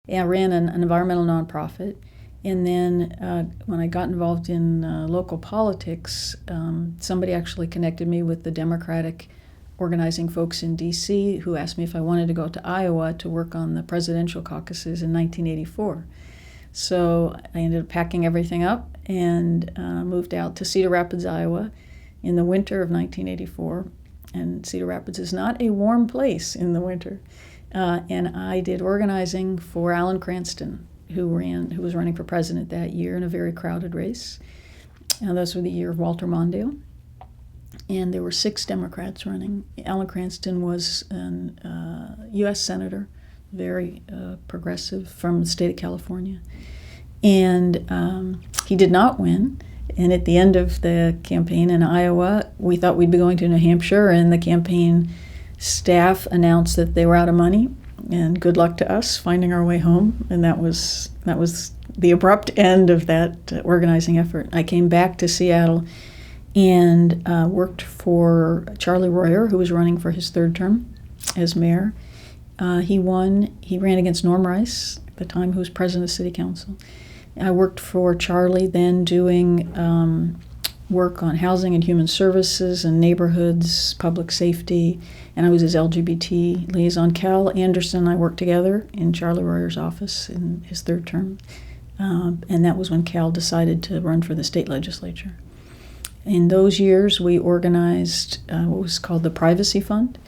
I ran an environmental nonprofit. And then when I got involved in local politics, somebody actually connected me with the Democratic organizing folks in D.C. who asked me if I wanted to go to Iowa to work on the presidential caucuses in 1984. So I ended up packing everything up and moved out to Cedar Rapids, Iowa in the winter of 1984. And Cedar Rapids is not a warm place in the winter. And I did organizing for Alan Cranston, who was running for president that year in a very crowded race. Those were the year of Walter Mondale. And there were 6 Democrats running. Alan Cranston was a U.S. Senator, very progressive from the state of California. And he did not win. And at the end of the campaign in Iowa, we thought we'd be going to New Hampshire, and the campaign staff announced that they were out of money. And good luck to us finding our way home. And that was the abrupt end of that organizing effort. I came back to Seattle and worked for Charlie Royer, who was running for his 3rd term as mayor. He won. He ran against Norm Rice at the time, who was president of City Council. I worked for Charlie then doing work on housing and human services and neighborhoods, public safety, and I was his LGBT liaison. Cal Anderson and I worked together in Charlie Royer's office in his 3rd term, and that was when Cal decided to run for the state legislature. In those years, we organized what was called the Privacy Fund,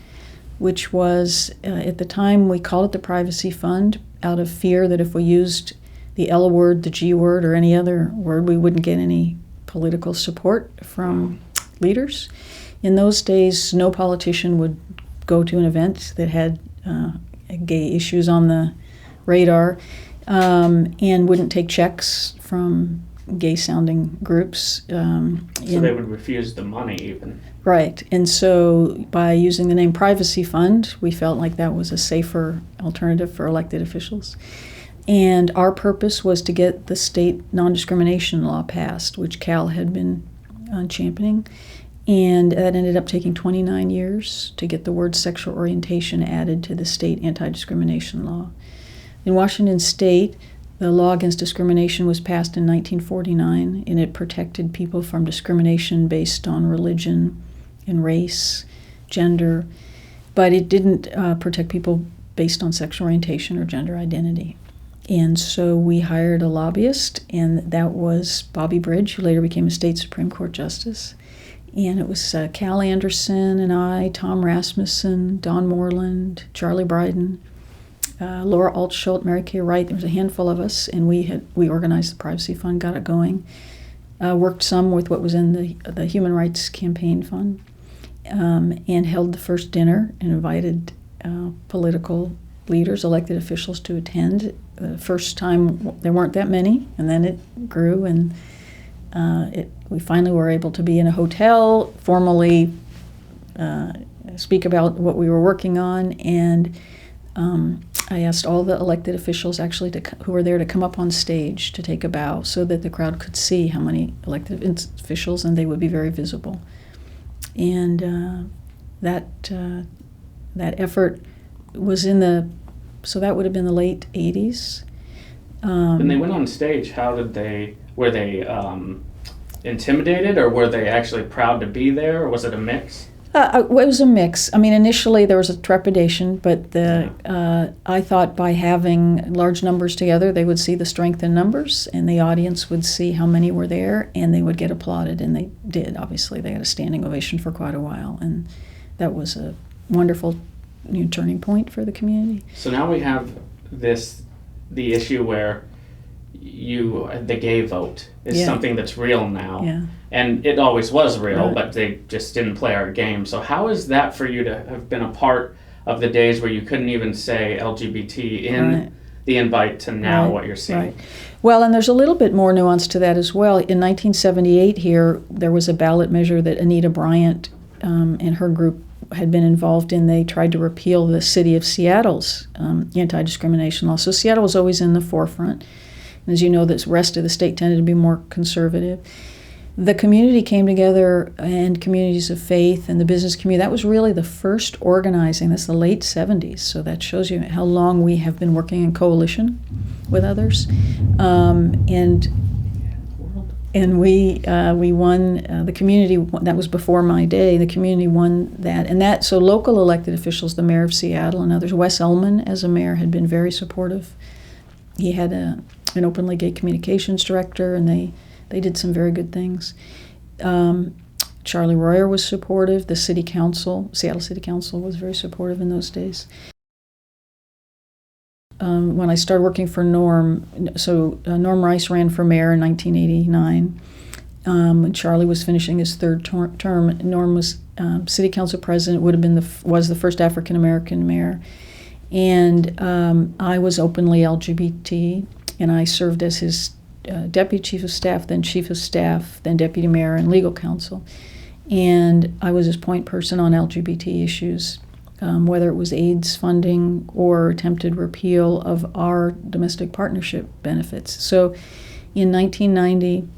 which was, at the time, we called it the Privacy Fund out of fear that if we used the L word, the G word, or any other word, we wouldn't get any political support from leaders. In those days, no politician would go to an event that had gay issues on the radar and wouldn't take checks from gay-sounding groups. So they would refuse the money even. Right. And so by using the name Privacy Fund, we felt like that was a safer alternative for elected officials. And our purpose was to get the state non-discrimination law passed, which Cal had been championing. And that ended up taking 29 years to get the word sexual orientation added to the state anti-discrimination law. In Washington State, the law against discrimination was passed in 1949, and it protected people from discrimination based on religion and race, gender, but it didn't protect people based on sexual orientation or gender identity. And so we hired a lobbyist, and that was Bobby Bridge, who later became a state Supreme Court justice. And it was Cal Anderson and I, Tom Rasmussen, Don Moreland, Charlie Bryden, Laura Altschult, Mary Kay Wright. There was a handful of us, and we organized the Privacy Fund, got it going. Worked some with what was in the Human Rights Campaign Fund, and held the first dinner and invited political leaders, elected officials to attend. The first time there weren't that many, and then it grew, and we finally were able to be in a hotel, formally speak about what we were working on, and I asked all the elected officials actually who were there to come up on stage to take a bow so that the crowd could see how many elected officials, and they would be very visible. And that effort was so that would have been the late 80s. When they went on stage, were they intimidated, or were they actually proud to be there, or was it a mix? It was a mix. I mean, initially there was a trepidation, but I thought by having large numbers together, they would see the strength in numbers, and the audience would see how many were there, and they would get applauded, and they did. Obviously, they had a standing ovation for quite a while, and that was a wonderful turning point for the community. So now we have the issue where the gay vote is something that's real now. Yeah. And it always was real, Right. but they just didn't play our game. So how is that for you to have been a part of the days where you couldn't even say LGBT in the invite to now what you're seeing? Right. Well, and there's a little bit more nuance to that as well. In 1978 here, there was a ballot measure that Anita Bryant and her group had been involved in. They tried to repeal the city of Seattle's anti-discrimination law. So Seattle was always in the forefront. And as you know, the rest of the state tended to be more conservative. the community came together, and communities of faith and the business community. That was really the first organizing. That's the late 70s. So that shows you how long we have been working in coalition with others. And we won, the community, that was before my day, the community won that. And that, so local elected officials, the mayor of Seattle and others, Wes Ullman as a mayor had been very supportive. He had an openly gay communications director, and they did some very good things. Charlie Royer was supportive. The city council, Seattle City Council, was very supportive in those days. When I started working for Norm, Norm Rice ran for mayor in 1989. When Charlie was finishing his third term, Norm was city council president, was the first African American mayor. And I was openly LGBT, and I served as his deputy chief of staff, then chief of staff, then deputy mayor and legal counsel. And I was his point person on LGBT issues, whether it was AIDS funding or attempted repeal of our domestic partnership benefits. So in 1990,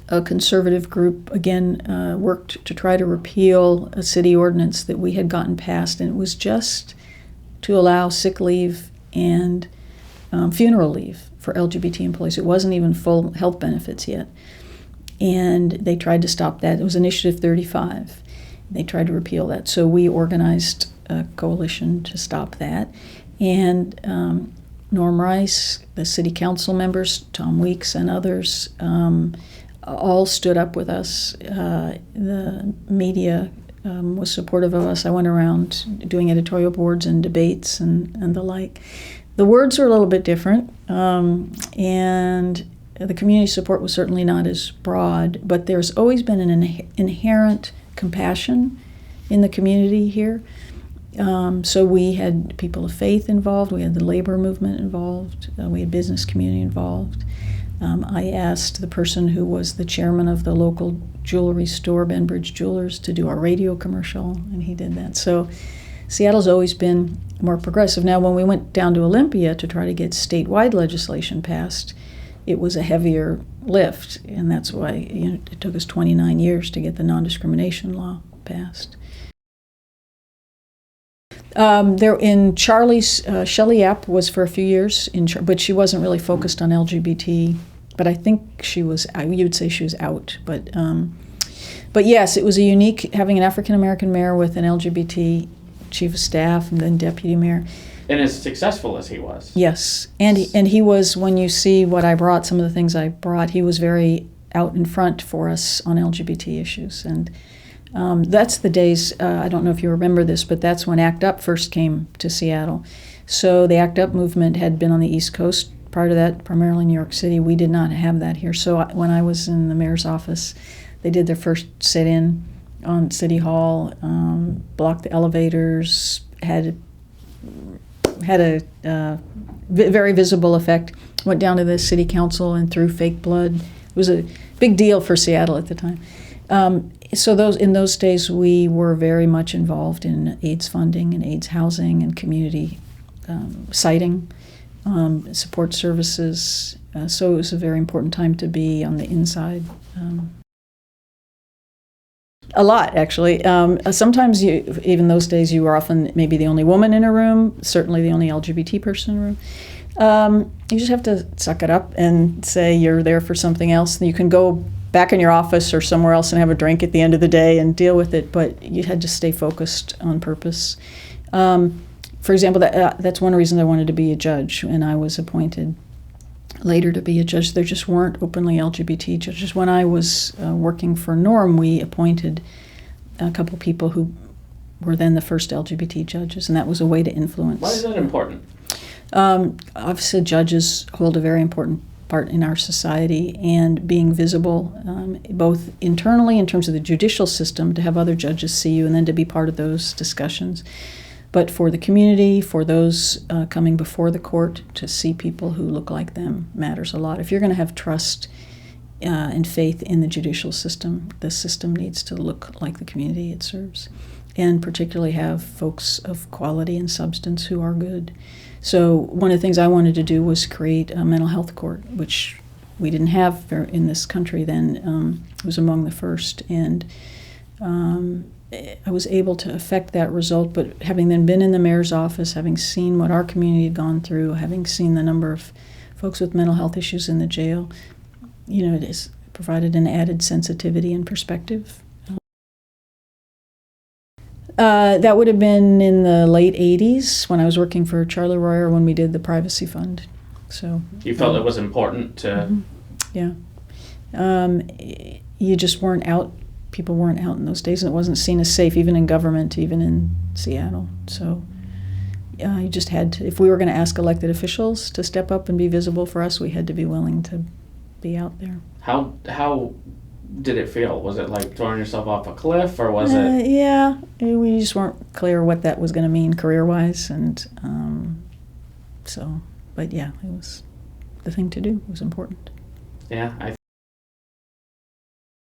a conservative group, again, worked to try to repeal a city ordinance that we had gotten passed, and it was just to allow sick leave and funeral leave for LGBT employees. It wasn't even full health benefits yet. And they tried to stop that. It was Initiative 35. They tried to repeal that. So we organized a coalition to stop that. And Norm Rice, the city council members, Tom Weeks and others, all stood up with us. The media was supportive of us. I went around doing editorial boards and debates and the like. The words were a little bit different, and the community support was certainly not as broad, but there's always been an inherent compassion in the community here. So we had people of faith involved, we had the labor movement involved, we had business community involved. I asked the person who was the chairman of the local jewelry store, Benbridge Jewelers, to do our radio commercial, and he did that. So Seattle's always been more progressive. Now, when we went down to Olympia to try to get statewide legislation passed, it was a heavier lift, and that's why it took us 29 years to get the non-discrimination law passed. In Charlie's, Shelley Yap was for a few years, but she wasn't really focused on LGBT. But I think you would say she was out. But yes, it was a unique, having an African-American mayor with an LGBT chief of staff and then deputy mayor. And as successful as he was. Yes, and he was, when you see what I brought, some of the things I brought, he was very out in front for us on LGBT issues. And that's the days, I don't know if you remember this, but that's when ACT UP first came to Seattle. So the ACT UP movement had been on the East Coast. Prior to that, primarily New York City. We did not have that here. So when I was in the mayor's office, they did their first sit-in on City Hall, blocked the elevators, had a very visible effect. Went down to the city council and threw fake blood. It was a big deal for Seattle at the time. So in those days, we were very much involved in AIDS funding and AIDS housing and community siting, support services. So it was a very important time to be on the inside. A lot, actually. Sometimes, even those days, you were often maybe the only woman in a room, certainly the only LGBT person in a room. You just have to suck it up and say you're there for something else. And you can go back in your office or somewhere else and have a drink at the end of the day and deal with it, but you had to stay focused on purpose. For example, that's one reason I wanted to be a judge, and I was appointed later to be a judge. There just weren't openly LGBT judges. When I was working for Norm, we appointed a couple people who were then the first LGBT judges, and that was a way to influence. Why is that important? Obviously, judges hold a very important part in our society, and being visible, both internally in terms of the judicial system, to have other judges see you and then to be part of those discussions. But for the community, for those coming before the court, to see people who look like them matters a lot. If you're going to have trust and faith in the judicial system, the system needs to look like the community it serves, and particularly have folks of quality and substance who are good. So one of the things I wanted to do was create a mental health court, which we didn't have in this country then. It was among the first, and I was able to affect that result. But having then been in the mayor's office, having seen what our community had gone through, having seen the number of folks with mental health issues in the jail, it has provided an added sensitivity and perspective. That would have been in the late 80s when I was working for Charlie Royer when we did the privacy fund. So you felt it was important to... Yeah. You just weren't out. People weren't out in those days, and it wasn't seen as safe, even in government, even in Seattle. So you just had to, if we were going to ask elected officials to step up and be visible for us, we had to be willing to be out there. How did it feel? Was it like throwing yourself off a cliff, or was it? Yeah, we just weren't clear what that was going to mean career-wise, and but yeah, it was the thing to do. It was important. Yeah,